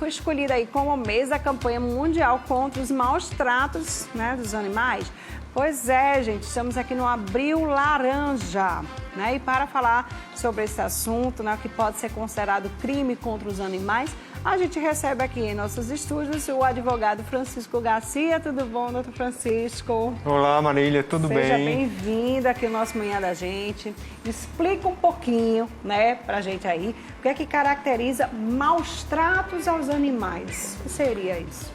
foi escolhido aí como mês da campanha mundial contra os maus tratos, né, dos animais. Pois é, gente, estamos aqui no Abril Laranja, né? E para falar sobre esse assunto, né, que pode ser considerado crime contra os animais, a gente recebe aqui em nossos estúdios o advogado Francisco Garcia. Tudo bom, doutor Francisco? Olá, Marília, tudo bem? Seja bem-vindo aqui no nosso Manhã da Gente. Explica um pouquinho, né, pra gente aí, o que é que caracteriza maus tratos aos animais. O que seria isso?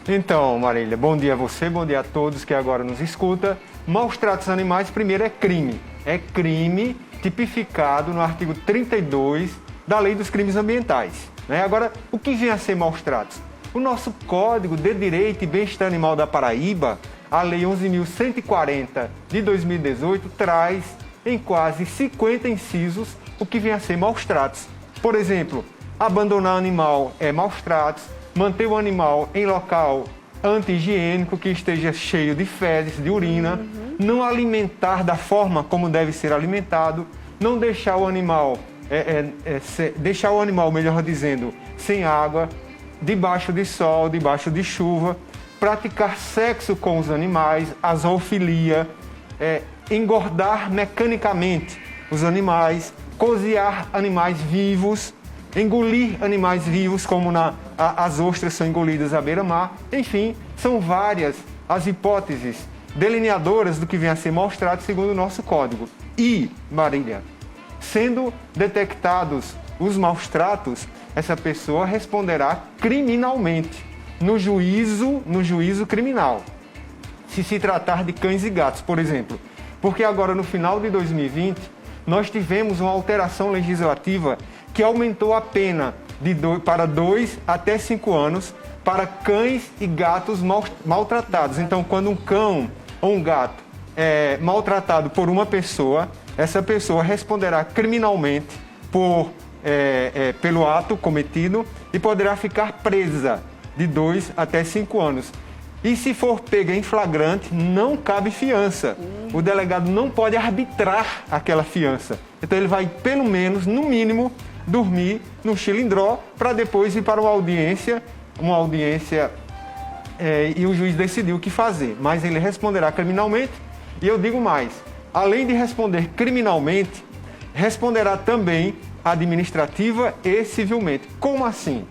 Então, Marília, bom dia a você, bom dia a todos que agora nos escutam. Maus tratos aos animais, primeiro, é crime. É crime tipificado no artigo 32 da Lei dos Crimes Ambientais. Né? Agora, o que vem a ser maus tratos? O nosso Código de Direito e Bem-Estar Animal da Paraíba, a Lei 11.140 de 2018, traz em quase 50 incisos o que vem a ser maus tratos. Por exemplo, abandonar o animal é maus tratos, manter o animal em local anti-higiênico que esteja cheio de fezes, de urina, não alimentar da forma como deve ser alimentado, não deixar o animal, melhor dizendo, sem água, debaixo de sol, debaixo de chuva, praticar sexo com os animais, a zoofilia, engordar mecanicamente os animais, cozinhar animais vivos, engolir animais vivos, como as ostras são engolidas à beira-mar. Enfim, são várias as hipóteses delineadoras do que vem a ser maus tratos segundo o nosso código. E, Marília, sendo detectados os maus tratos, essa pessoa responderá criminalmente no juízo criminal. Se tratar de cães e gatos, por exemplo. Porque agora, no final de 2020, nós tivemos uma alteração legislativa que aumentou a pena para 2 até 5 anos para cães e gatos maltratados. Então, quando um cão ou um gato é maltratado por uma pessoa, essa pessoa responderá criminalmente pelo ato cometido e poderá ficar presa de 2 até 5 anos. E se for pega em flagrante, não cabe fiança. O delegado não pode arbitrar aquela fiança. Então ele vai, pelo menos, no mínimo, dormir no chilindró para depois ir para uma audiência e o juiz decidir o que fazer. Mas ele responderá criminalmente e eu digo mais, além de responder criminalmente, responderá também administrativa e civilmente. Como assim?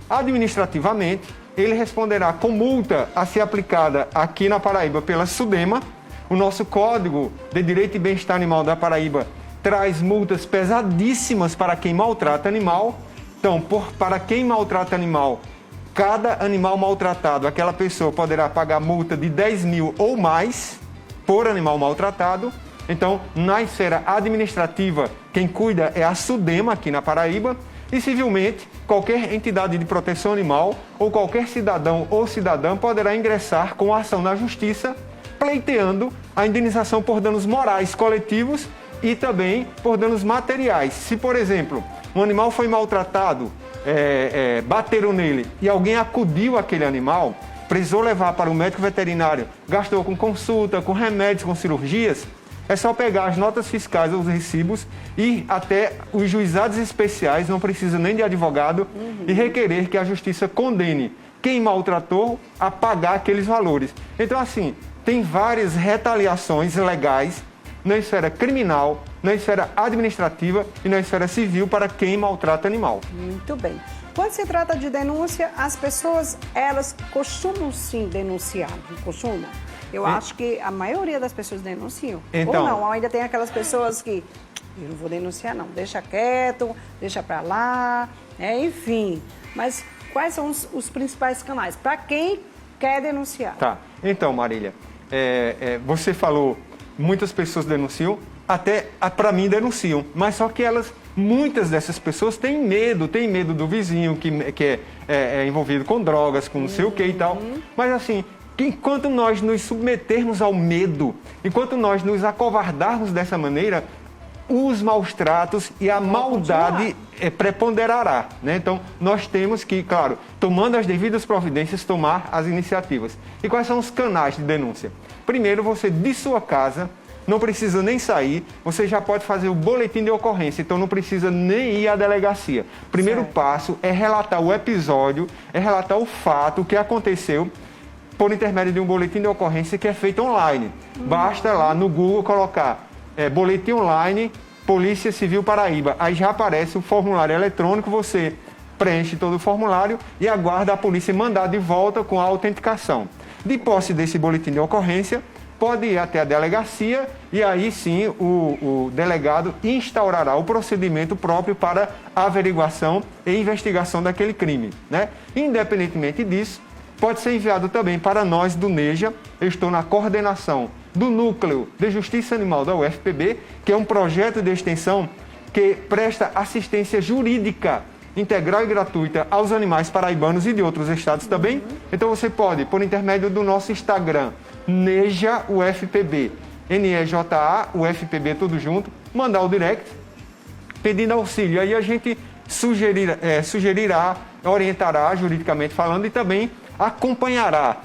Administrativamente, ele responderá com multa a ser aplicada aqui na Paraíba pela SUDEMA. O nosso Código de Direito e Bem-Estar Animal da Paraíba traz multas pesadíssimas para quem maltrata animal. Então, para quem maltrata animal, cada animal maltratado, aquela pessoa poderá pagar multa de 10 mil ou mais por animal maltratado. Então, na esfera administrativa, quem cuida é a SUDEMA aqui na Paraíba. E civilmente, qualquer entidade de proteção animal ou qualquer cidadão ou cidadã poderá ingressar com ação na justiça, pleiteando a indenização por danos morais coletivos e também por danos materiais. Se, por exemplo, um animal foi maltratado, bateram nele e alguém acudiu aquele animal, precisou levar para o médico veterinário, gastou com consulta, com remédios, com cirurgias, é só pegar as notas fiscais ou os recibos e até os juizados especiais, não precisa nem de advogado, e requerer que a justiça condene quem maltratou a pagar aqueles valores. Então, assim, tem várias retaliações legais na esfera criminal, na esfera administrativa e na esfera civil para quem maltrata animal. Muito bem. Quando se trata de denúncia, as pessoas, elas costumam sim denunciar, não costumam? Eu acho que a maioria das pessoas denunciam. Então, ou não, ainda tem aquelas pessoas que eu não vou denunciar não, deixa quieto, deixa pra lá, enfim. Mas quais são os principais canais para quem quer denunciar? Tá, então Marília, você falou, muitas pessoas denunciam, até para mim denunciam, mas só que muitas dessas pessoas têm medo do vizinho que é envolvido com drogas, com não sei o que e tal, mas assim, enquanto nós nos submetermos ao medo, enquanto nós nos acovardarmos dessa maneira, os maus tratos e a maldade preponderará, né? Então, nós temos que, claro, tomando as devidas providências, tomar as iniciativas. E quais são os canais de denúncia? Primeiro, você de sua casa não precisa nem sair, você já pode fazer o boletim de ocorrência, então não precisa nem ir à delegacia. Primeiro passo é relatar o episódio, é relatar o fato, o que aconteceu, por intermédio de um boletim de ocorrência que é feito online. Basta lá no Google colocar boletim online, Polícia Civil Paraíba. Aí já aparece o formulário eletrônico, você preenche todo o formulário e aguarda a polícia mandar de volta com a autenticação. De posse desse boletim de ocorrência, pode ir até a delegacia e aí sim o delegado instaurará o procedimento próprio para averiguação e investigação daquele crime, né? Independentemente disso, pode ser enviado também para nós do NEJA. Eu estou na coordenação do Núcleo de Justiça Animal da UFPB, que é um projeto de extensão que presta assistência jurídica integral e gratuita aos animais paraibanos e de outros estados também. Então você pode, por intermédio do nosso Instagram, NEJA UFPB, NEJA UFPB, tudo junto, mandar o direct pedindo auxílio. Aí a gente sugerirá, orientará juridicamente falando e também acompanhará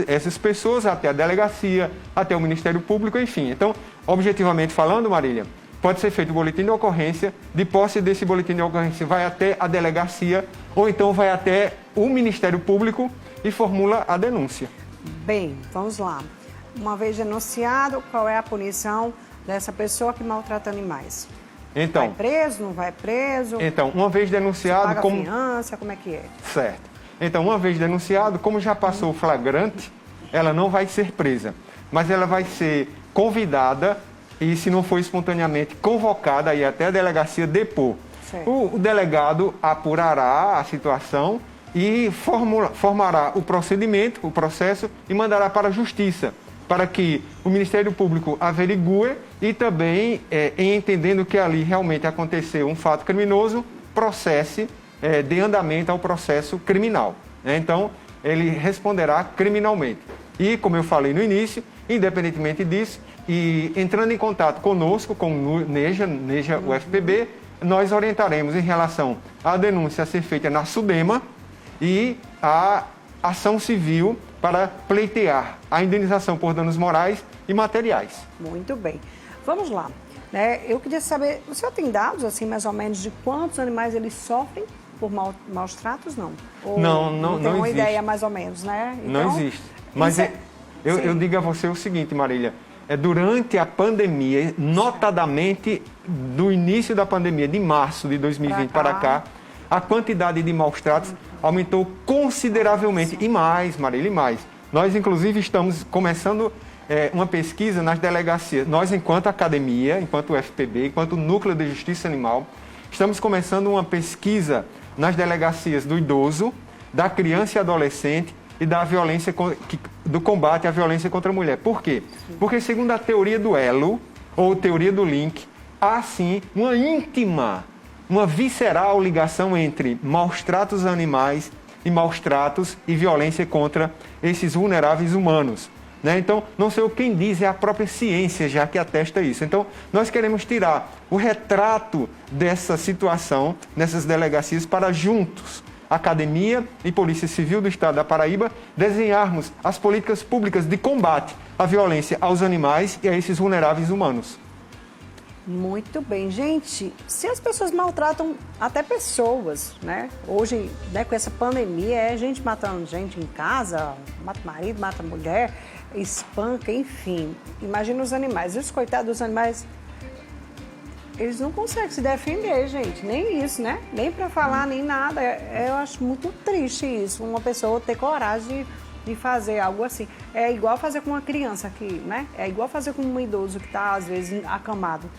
essas pessoas até a delegacia, até o Ministério Público, enfim. Então, objetivamente falando, Marília, pode ser feito o boletim de ocorrência, de posse desse boletim de ocorrência vai até a delegacia ou então vai até o Ministério Público e formula a denúncia. Bem, vamos lá. Uma vez denunciado, qual é a punição dessa pessoa que maltrata animais? Então, vai preso, não vai preso? Então, uma vez denunciado... Paga fiança, como é que é? Certo. Então, uma vez denunciado, como já passou o flagrante, ela não vai ser presa, mas ela vai ser convidada e, se não for espontaneamente convocada, aí até a delegacia depor. O delegado apurará a situação e formará o procedimento, o processo, e mandará para a Justiça, para que o Ministério Público averigue e também, entendendo que ali realmente aconteceu um fato criminoso, processe, dê andamento ao processo criminal. Então, ele responderá criminalmente. E, como eu falei no início, independentemente disso, e entrando em contato conosco, com o NEJA UFPB, nós orientaremos em relação à denúncia a ser feita na SUDEMA e a ação civil para pleitear a indenização por danos morais e materiais. Muito bem. Vamos lá. Eu queria saber, o senhor tem dados, assim, mais ou menos, de quantos animais eles sofrem por maus tratos, não? Ou não tem uma ideia, mais ou menos, né? Então, não existe. Mas eu digo a você o seguinte, Marília, durante a pandemia, notadamente do início da pandemia, de março de 2020 para cá, a quantidade de maus tratos aumentou consideravelmente. E mais, Marília, e mais. Nós, inclusive, estamos começando uma pesquisa nas delegacias. Nós, enquanto academia, enquanto UFPB, enquanto Núcleo de Justiça Animal, estamos começando uma pesquisa nas delegacias do idoso, da criança e adolescente e da violência, do combate à violência contra a mulher. Por quê? Porque, segundo a teoria do elo, ou teoria do link, há sim uma íntima, uma visceral ligação entre maus tratos animais e maus tratos e violência contra esses vulneráveis humanos. Então, não sei quem diz, é a própria ciência já que atesta isso. Então, nós queremos tirar o retrato dessa situação nessas delegacias para juntos, Academia e Polícia Civil do Estado da Paraíba, desenharmos as políticas públicas de combate à violência aos animais e a esses vulneráveis humanos. Muito bem. Gente, se as pessoas maltratam até pessoas, né? Hoje, com essa pandemia, é gente matando gente em casa, mata marido, mata mulher, espanca, enfim. Imagina os animais. E os coitados dos animais, eles não conseguem se defender, gente. Nem isso, né? Nem para falar, nem nada. Eu acho muito triste isso, uma pessoa ter coragem de fazer algo assim. É igual fazer com uma criança aqui, né? É igual fazer com um idoso que está, às vezes, acamado.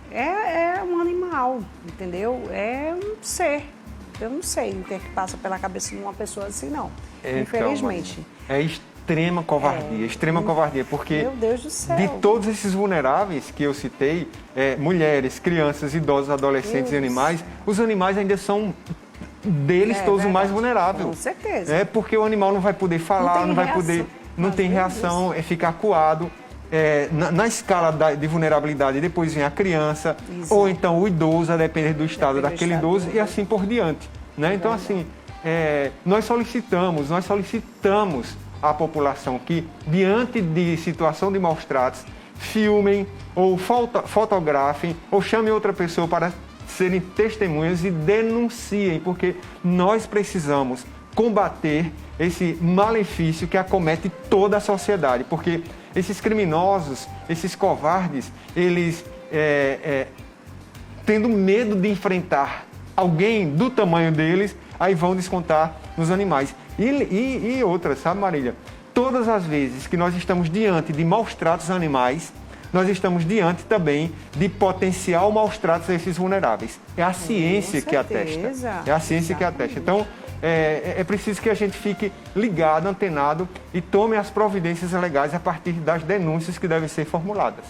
É um animal, entendeu? É um ser. Eu não sei o que é que passa pela cabeça de uma pessoa assim, não. Infelizmente. É extrema covardia, porque meu Deus do céu, de todos esses vulneráveis que eu citei, mulheres, crianças, idosos, adolescentes e animais, os animais ainda são deles todos os mais vulneráveis. Com certeza. Porque o animal não vai poder falar, não tem reação, fica acuado. Na escala de vulnerabilidade, depois vem a criança, ou então o idoso, a depender do estado daquele idoso, e assim por diante. Então, assim, nós solicitamos à população que, diante de situação de maus tratos, filmem, ou fotografem, ou chamem outra pessoa para serem testemunhas e denunciem, porque nós precisamos combater esse malefício que acomete toda a sociedade, porque esses criminosos, esses covardes, eles tendo medo de enfrentar alguém do tamanho deles, aí vão descontar nos animais. E outras, sabe, Marília? Todas as vezes que nós estamos diante de maus tratos a animais, nós estamos diante também de potencial maus tratos a esses vulneráveis. É a ciência que atesta. É a ciência que atesta. Então, é preciso que a gente fique ligado, antenado e tome as providências legais a partir das denúncias que devem ser formuladas.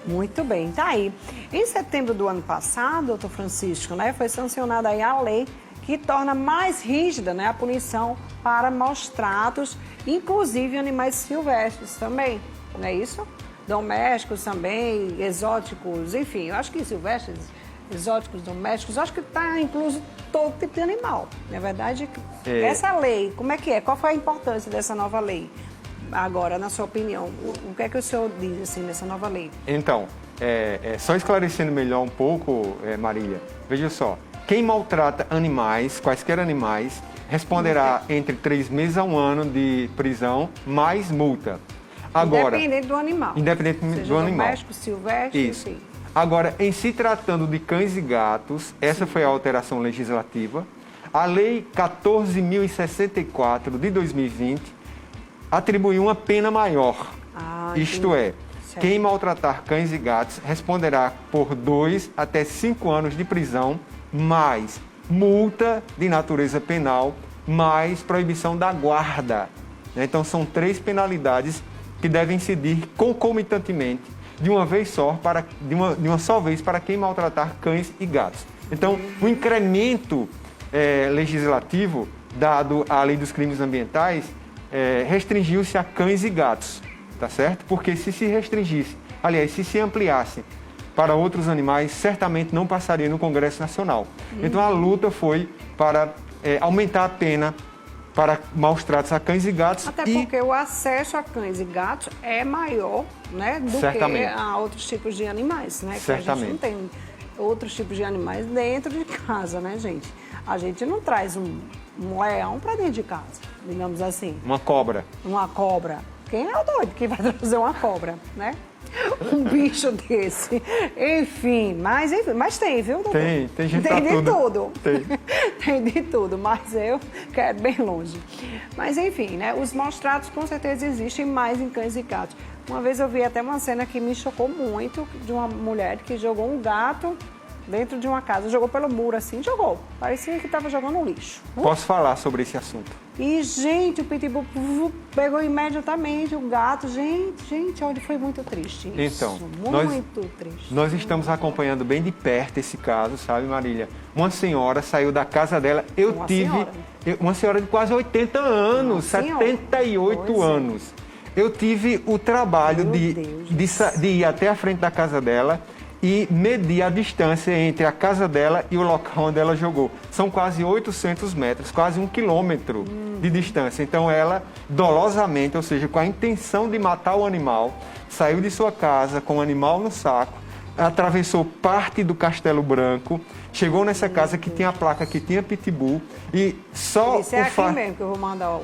Muito bem, tá aí. Em setembro do ano passado, doutor Francisco, né, foi sancionada aí a lei que torna mais rígida, né, a punição para maus tratos, inclusive animais silvestres também, não é isso? Domésticos também, exóticos, enfim, eu acho que silvestres, exóticos, domésticos, eu acho que está incluso todo tipo de animal. Na verdade, essa lei, como é que é? Qual foi a importância dessa nova lei? Agora, na sua opinião, o que é que o senhor diz assim, nessa nova lei? Então, só esclarecendo melhor um pouco, Marília, veja só, quem maltrata animais, quaisquer animais, responderá entre 3 meses a 1 ano de prisão, mais multa. Agora, independente do animal. Independente do animal. Doméstico, silvestre, isso. Enfim. Agora, em se tratando de cães e gatos, essa foi a alteração legislativa. A Lei 14.064 de 2020 atribuiu uma pena maior. Isto é, certo. Quem maltratar cães e gatos responderá por 2 até 5 anos de prisão, mais multa de natureza penal, mais proibição da guarda. Então, são 3 penalidades que devem incidir concomitantemente, de uma só vez para quem maltratar cães e gatos. Então, o incremento legislativo dado à Lei dos Crimes Ambientais restringiu-se a cães e gatos, tá certo? Porque se restringisse, aliás, se ampliasse para outros animais, certamente não passaria no Congresso Nacional. Então a luta foi para aumentar a pena para maus tratos a cães e gatos. Até porque o acesso a cães e gatos é maior, né, do que a outros tipos de animais, né? Que a gente não tem outros tipos de animais dentro de casa, né, gente? A gente não traz um leão para dentro de casa, digamos assim. Uma cobra. Uma cobra. Quem é o doido que vai trazer uma cobra, né? Um bicho desse. Enfim, mas tem, viu, doutor? Tem gente tem de tudo. Tem. Tem de tudo, mas eu quero bem longe. Mas enfim, né? Os maus tratos com certeza existem mais em cães e gatos. Uma vez eu vi até uma cena que me chocou muito, de uma mulher que jogou um gato dentro de uma casa, jogou pelo muro assim, jogou. Parecia que estava jogando um lixo. Posso falar sobre esse assunto? E, gente, o pitbull pegou imediatamente o gato. Gente, olha, foi muito triste isso. Então, muito triste. Nós estamos acompanhando bem de perto esse caso, sabe, Marília? Uma senhora saiu da casa dela, uma senhora de quase 80 anos, 78 anos. Eu tive o trabalho de ir até a frente da casa dela e medir a distância entre a casa dela e o local onde ela jogou. São quase 800 metros, quase 1 quilômetro de distância. Então ela, dolosamente, ou seja, com a intenção de matar o animal, saiu de sua casa com o animal no saco, atravessou parte do Castelo Branco, chegou nessa casa que tinha a placa que tinha pitbull e só Isso é aqui mesmo que eu vou mandar o...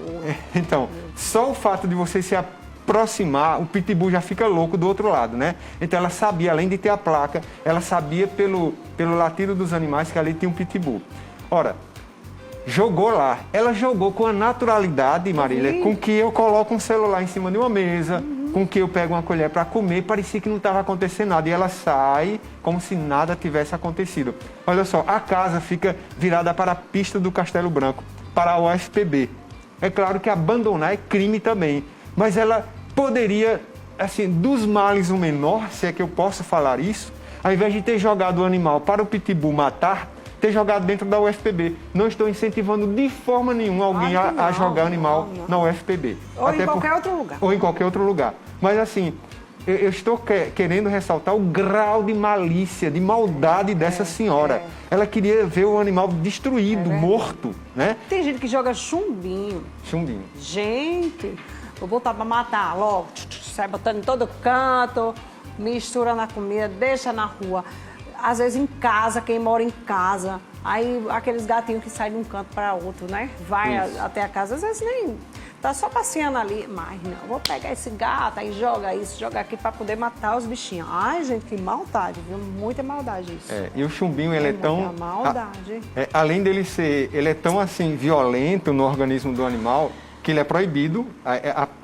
Então, só o fato de você se aproximar, o pitbull já fica louco do outro lado, né? Então ela sabia, além de ter a placa, ela sabia pelo latido dos animais que ali tinha um pitbull. Ora, jogou lá. Ela jogou com a naturalidade, Marília, com que eu coloco um celular em cima de uma mesa, com que eu pego uma colher para comer, parecia que não estava acontecendo nada. E ela sai como se nada tivesse acontecido. Olha só, a casa fica virada para a pista do Castelo Branco, para a UFPB. É claro que abandonar é crime também, mas ela poderia, assim, dos males o menor, se é que eu posso falar isso, ao invés de ter jogado o animal para o pitbull matar, ter jogado dentro da UFPB. Não estou incentivando de forma nenhuma alguém a jogar animal na UFPB. Ou em qualquer outro lugar. Ou em qualquer outro lugar. Mas assim, eu estou querendo ressaltar o grau de malícia, de maldade dessa senhora. Ela queria ver o animal destruído, morto, né? Tem gente que joga chumbinho. Chumbinho. Gente, vou botar para matar logo. sai botando em todo canto, mistura na comida, deixa na rua. Às vezes em casa, quem mora em casa, aí aqueles gatinhos que saem de um canto para outro, né? Vai até a casa, às vezes nem... Tá só passeando ali, mas não, vou pegar esse gato, aí joga isso, joga aqui para poder matar os bichinhos. Ai, gente, que maldade, viu? Muita maldade isso. E o chumbinho, ele é tão... maldade. Além dele ser, ele é tão assim, violento no organismo do animal, que ele é proibido,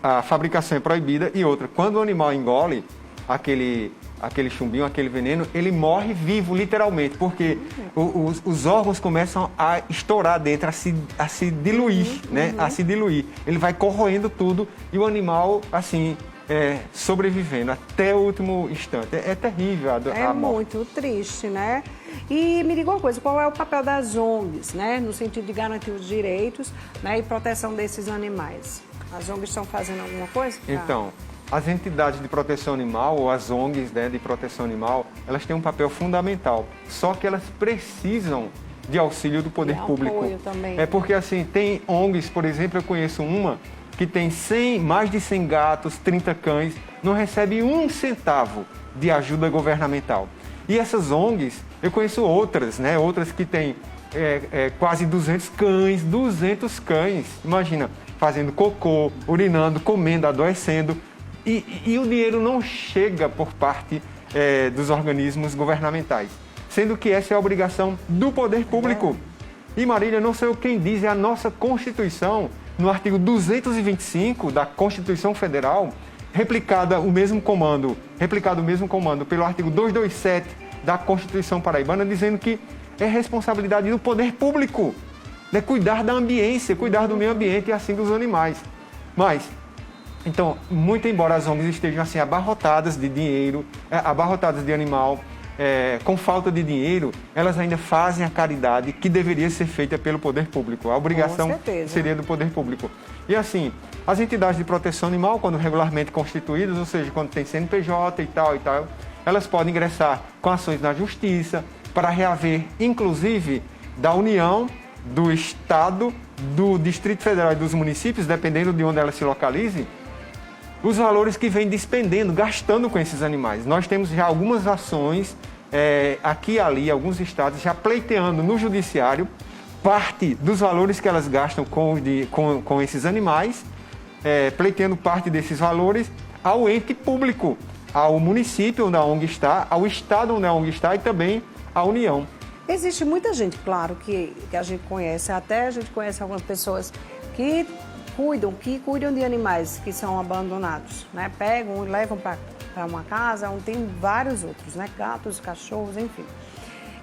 a fabricação é proibida. E outra, quando o animal engole aquele chumbinho, aquele veneno, ele morre vivo, literalmente, porque os órgãos começam a estourar dentro, a se diluir, né? A se diluir. Ele vai corroendo tudo e o animal, assim, sobrevivendo até o último instante. É terrível a morte. É muito triste, né? E me diga uma coisa, qual é o papel das ONGs, né? No sentido de garantir os direitos, né? E proteção desses animais. As ONGs estão fazendo alguma coisa? Então, as entidades de proteção animal, ou as ONGs, né, de proteção animal, elas têm um papel fundamental. Só que elas precisam de auxílio do poder público. Apoio também. É porque, assim, tem ONGs, por exemplo, eu conheço uma que tem mais de 100 gatos, 30 cães, não recebe um centavo de ajuda governamental. E essas ONGs, eu conheço outras, né, outras que têm quase 200 cães, imagina, fazendo cocô, urinando, comendo, adoecendo. E o dinheiro não chega por parte dos organismos governamentais, sendo que essa é a obrigação do poder público. E Marília, não sei quem diz, é a nossa Constituição, no artigo 225 da Constituição Federal, replicado o mesmo comando pelo artigo 227 da Constituição Paraibana, dizendo que é responsabilidade do poder público, né, cuidar da ambiência, cuidar do meio ambiente e assim dos animais. Então, muito embora as ONGs estejam assim abarrotadas de dinheiro, abarrotadas de animal, com falta de dinheiro, elas ainda fazem a caridade que deveria ser feita pelo poder público. A obrigação seria do poder público. E assim, as entidades de proteção animal, quando regularmente constituídas, ou seja, quando tem CNPJ e tal, elas podem ingressar com ações na justiça para reaver, inclusive, da União, do Estado, do Distrito Federal e dos municípios, dependendo de onde elas se localizem, os valores que vem despendendo, gastando com esses animais. Nós temos já algumas ações aqui e ali, alguns estados, já pleiteando no judiciário parte dos valores que elas gastam com esses animais, pleiteando parte desses valores ao ente público, ao município onde a ONG está, ao estado onde a ONG está e também à União. Existe muita gente, claro, que a gente conhece, até a gente conhece algumas pessoas que cuidam de animais que são abandonados, né? Pegam e levam para uma casa, onde tem vários outros, né? Gatos, cachorros, enfim.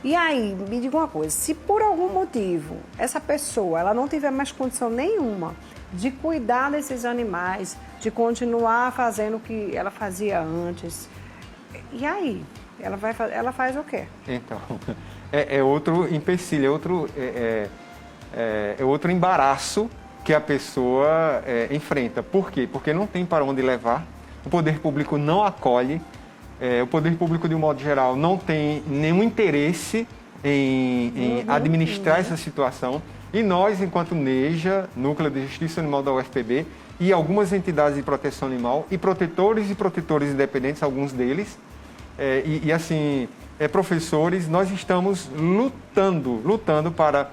E aí, me diga uma coisa, se por algum motivo essa pessoa ela não tiver mais condição nenhuma de cuidar desses animais, de continuar fazendo o que ela fazia antes, e aí? Ela faz o quê? Então, é outro empecilho, é outro embaraço que a pessoa enfrenta. Por quê? Porque não tem para onde levar, o poder público não acolhe, o poder público, de um modo geral, não tem nenhum interesse em administrar essa situação. E nós, enquanto NEJA, Núcleo de Justiça Animal da UFPB, e algumas entidades de proteção animal, e protetores independentes, alguns deles, professores, nós estamos lutando para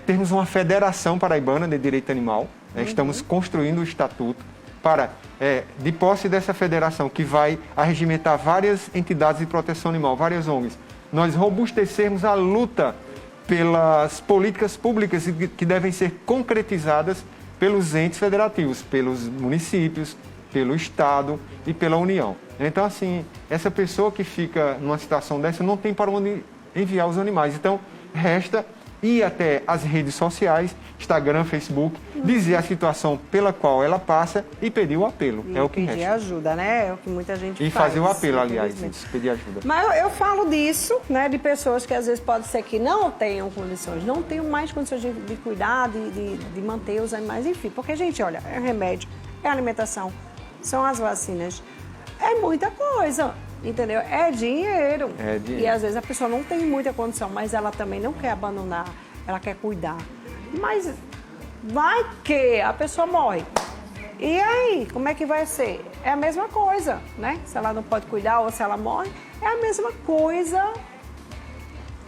termos uma federação paraibana de direito animal. Estamos construindo o estatuto para, de posse dessa federação, que vai arregimentar várias entidades de proteção animal, várias ONGs, nós robustecermos a luta pelas políticas públicas que devem ser concretizadas pelos entes federativos, pelos municípios, pelo Estado e pela União. Então, assim, essa pessoa que fica numa situação dessa não tem para onde enviar os animais. Então, resta ir até as redes sociais, Instagram, Facebook, dizer a situação pela qual ela passa e pedir o apelo. E é o que pedir resta. ajuda, né? É o que muita gente E faz. fazer o apelo, aliás, pedir ajuda. Mas eu falo disso, né, de pessoas que às vezes pode ser que não tenham condições, não tenham mais condições de cuidar, de manter os animais, enfim. Porque, gente, olha, é remédio, é alimentação, são as vacinas, é muita coisa, entendeu? É dinheiro. É dinheiro. E às vezes a pessoa não tem muita condição, mas ela também não quer abandonar, ela quer cuidar. Mas vai que a pessoa morre. E aí, como é que vai ser? É a mesma coisa, né? Se ela não pode cuidar ou se ela morre, é a mesma coisa.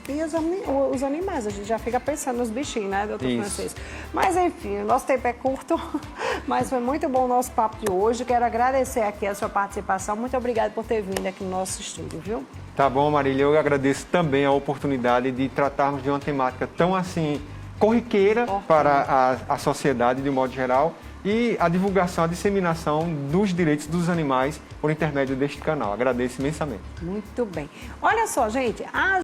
E os animais, a gente já fica pensando nos bichinhos, né, doutor Francisco? Mas enfim, o nosso tempo é curto, mas foi muito bom o nosso papo de hoje. Quero agradecer aqui a sua participação. Muito obrigada por ter vindo aqui no nosso estúdio, viu? Tá bom, Marília, eu agradeço também a oportunidade de tratarmos de uma temática tão assim corriqueira para a sociedade de um modo geral e a divulgação, a disseminação dos direitos dos animais por intermédio deste canal. Agradeço imensamente. Muito bem. Olha só, gente,